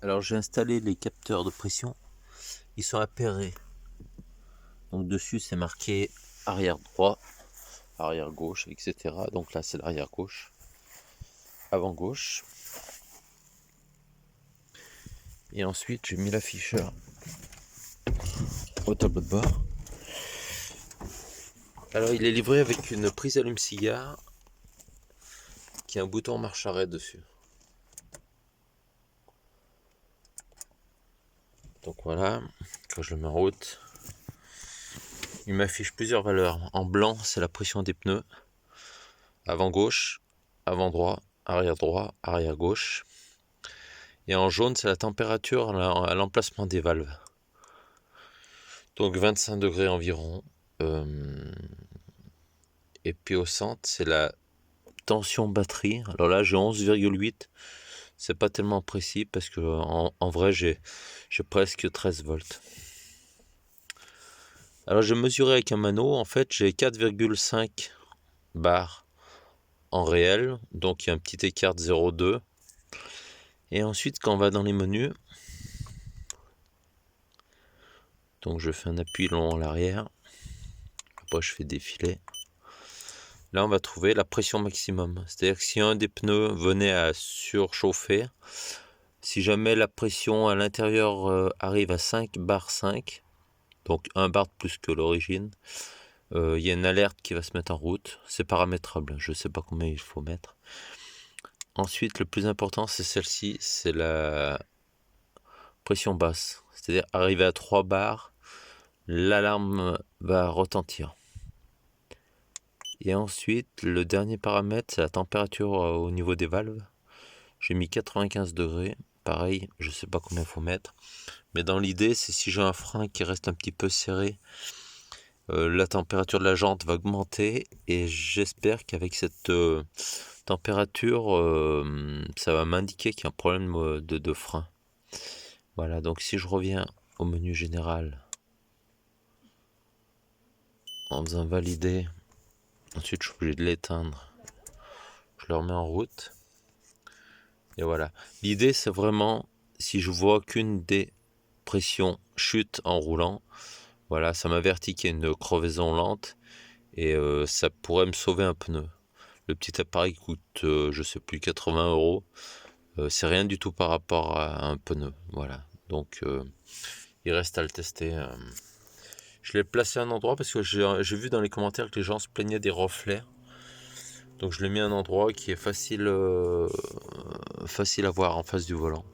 Alors j'ai installé les capteurs de pression, ils sont appairés. Donc dessus c'est marqué arrière droit, arrière gauche, etc. Donc là c'est l'arrière gauche, avant gauche. Et ensuite j'ai mis l'afficheur au tableau de bord. Alors il est livré avec une prise allume-cigare qui a un bouton marche arrêt dessus. Donc voilà, quand je le mets en route, il m'affiche plusieurs valeurs. En blanc c'est la pression des pneus, avant gauche, avant droit, arrière gauche. Et en jaune c'est la température à l'emplacement des valves. Donc 25 degrés environ. Et puis au centre, c'est la tension batterie. Alors là, j'ai 11,8. C'est pas tellement précis parce que en vrai, j'ai presque 13 volts. Alors j'ai mesuré avec un mano. En fait, j'ai 4,5 bars en réel. Donc il y a un petit écart de 0,2. Et ensuite, quand on va dans les menus, donc je fais un appui long à l'arrière. Après, je fais défiler. Là, on va trouver la pression maximum. C'est-à-dire que si un des pneus venait à surchauffer, si jamais la pression à l'intérieur arrive à 5 bar 5, donc 1 bar de plus que l'origine, il y a une alerte qui va se mettre en route. C'est paramétrable, je ne sais pas combien il faut mettre. Ensuite, le plus important, c'est celle-ci, c'est la pression basse. C'est-à-dire, arrivé à 3 bars, l'alarme va retentir. Et ensuite, le dernier paramètre, c'est la température au niveau des valves. J'ai mis 95 degrés. Pareil, je sais pas combien il faut mettre. Mais dans l'idée, c'est si j'ai un frein qui reste un petit peu serré, la température de la jante va augmenter. Et j'espère qu'avec cette température, ça va m'indiquer qu'il y a un problème de frein. Voilà, donc si je reviens au menu général, en faisant valider, ensuite je suis obligé de l'éteindre. Je le remets en route. Et voilà. L'idée, c'est vraiment, si je vois qu'une des pressions chute en roulant, voilà, ça m'avertit qu'il y a une crevaison lente et ça pourrait me sauver un pneu. Le petit appareil coûte, je sais plus, 80 €. C'est rien du tout par rapport à un pneu. Voilà. Donc, il reste à le tester. Je l'ai placé à un endroit parce que j'ai vu dans les commentaires que les gens se plaignaient des reflets. Donc je l'ai mis à un endroit qui est facile à voir en face du volant.